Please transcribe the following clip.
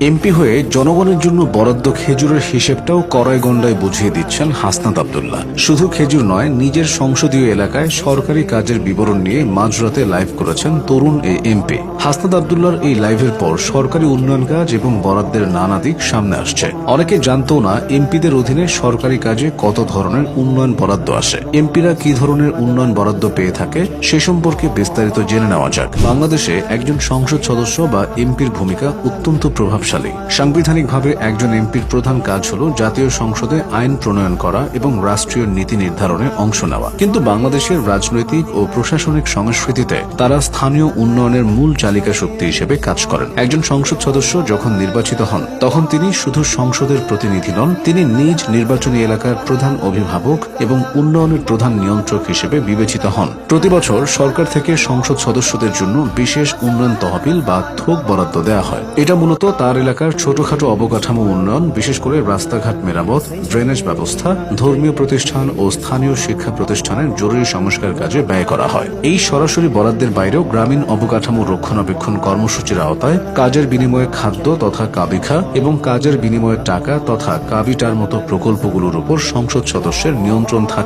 MP হয়ে জনগণের জন্য বরাদ্দ খেজুরের হিসেবটাও কড়াইগন্ডায় বুঝিয়ে দিচ্ছেন হাসনাত আব্দুল্লাহ। শুধু খেজুর নয়, নিজের সংসদীয় এলাকায় সরকারি কাজের বিবরণ নিয়ে মাঝরাতে লাইভ করেছেন তরুণ এই এমপি। হাসনাত আব্দুল্লাহর এই লাইভের পর সরকারি উন্নয়ন কাজ এবং বরাদ্দের নানা দিক সামনে আসছে। অনেকে জানতো না এমপিদের অধীনে সরকারি কাজে কত ধরনের উন্নয়ন বরাদ্দ আসে, এমপিরা কি ধরনের উন্নয়ন বরাদ্দ পেয়ে থাকে সে সম্পর্কে বিস্তারিত জেনে নেওয়া যাক। বাংলাদেশে একজন সংসদ সদস্য বা এমপির ভূমিকা অত্যন্ত প্রভাবশালী। সাংবিধানিকভাবে একজন এমপির প্রধান কাজ হল জাতীয় সংসদে আইন প্রণয়ন করা এবং রাষ্ট্রীয় নীতি নির্ধারণে অংশ নেওয়া। কিন্তু বাংলাদেশের রাজনৈতিক ও প্রশাসনিক সংস্কৃতিতে তারা স্থানীয় উন্নয়নের মূল চালিকা শক্তি হিসেবে কাজ করেন। একজন সংসদ সদস্য যখন নির্বাচিত হন তখন তিনি শুধু সংসদের প্রতিনিধি নন, তিনি নিজ নির্বাচনী এলাকার প্রধান অভিভাবক এবং উন্নয়নের প্রধান নিয়ন্ত্রক হিসেবে বিবেচিত হন। প্রতি বছর সরকার থেকে সংসদ সদস্যদের জন্য বিশেষ উন্নয়ন তহবিল বা থোক বরাদ্দ দেওয়া হয়। এটা মূলত তার এলাকার ছোটখাটো অবকাঠামো উন্নয়ন, বিশেষ করে রাস্তাঘাট মেরামত, ড্রেনেজ ব্যবস্থা, ধর্মীয় প্রতিষ্ঠান ও স্থানীয় শিক্ষা প্রতিষ্ঠানের জরুরি সংস্কার কাজে ব্যয় করা হয়। এই সরাসরি বরাদ্দের বাইরেও গ্রামীণ অবকাঠামো রক্ষণাবেক্ষণ কর্মসূচির আওতায় কাজের বিনিময়ে খাদ্য তথা কাবিখা এবং কাজের বিনিময়ে টাকা তথা কাবিটার মতো প্রকল্পগুলোর উপর সংসদ সদস্যের নিয়ন্ত্রণ থাকে।